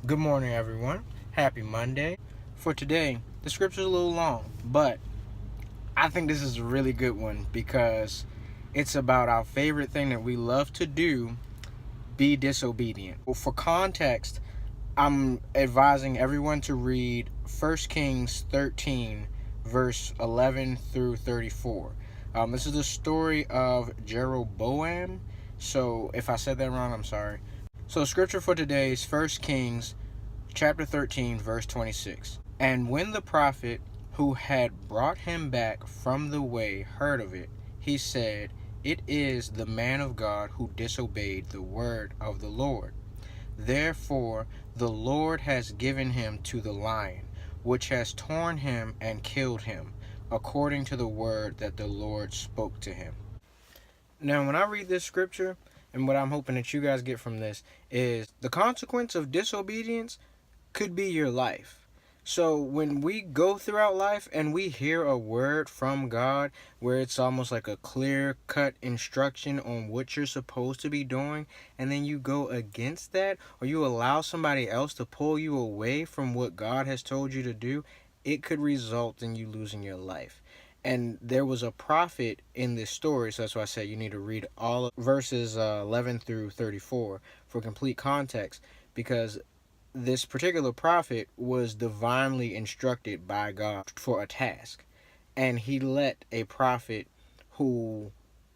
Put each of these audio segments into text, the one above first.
Good morning, everyone. Happy Monday. For today, the scripture's a little long, but I think this is a really good one because it's about our favorite thing that we love to do, be disobedient. Well, for context, I'm advising everyone to read 1 Kings 13, verse 11 through 34. This is the story of Jeroboam. So if I said that wrong, I'm sorry. So scripture for today is 1 Kings chapter 13, verse 26. And when the prophet who had brought him back from the way heard of it, he said, "It is the man of God who disobeyed the word of the Lord. Therefore the Lord has given him to the lion, which has torn him and killed him, according to the word that the Lord spoke to him." Now, when I read this scripture, and what I'm hoping that you guys get from this, is the consequence of disobedience could be your life. So when we go throughout life and we hear a word from God where it's almost like a clear cut instruction on what you're supposed to be doing, and then you go against that, or you allow somebody else to pull you away from what God has told you to do, it could result in you losing your life. And there was a prophet in this story, so that's why I said you need to read all of verses 11 through 34 for complete context, because this particular prophet was divinely instructed by God for a task. And he let a prophet who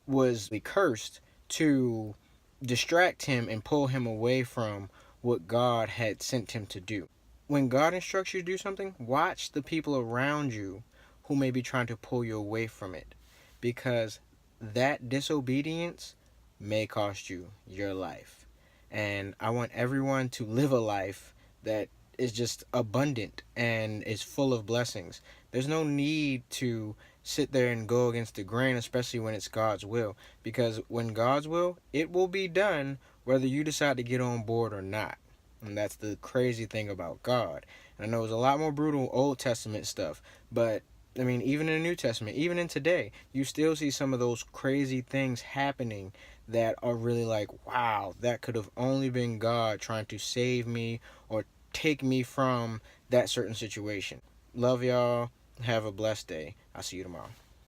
was cursed to distract him and pull him away from what God had sent him to do. When God instructs you to do something, watch the people around you who may be trying to pull you away from it, because that disobedience may cost you your life. And I want everyone to live a life that is just abundant and is full of blessings. There's no need to sit there and go against the grain, especially when it's God's will, because when God's will, it will be done whether you decide to get on board or not. And that's the crazy thing about God. And I know it's a lot more brutal Old Testament stuff, but I mean, even in the New Testament, even in today, you still see some of those crazy things happening that are really like, wow, that could have only been God trying to save me or take me from that certain situation. Love y'all. Have a blessed day. I'll see you tomorrow.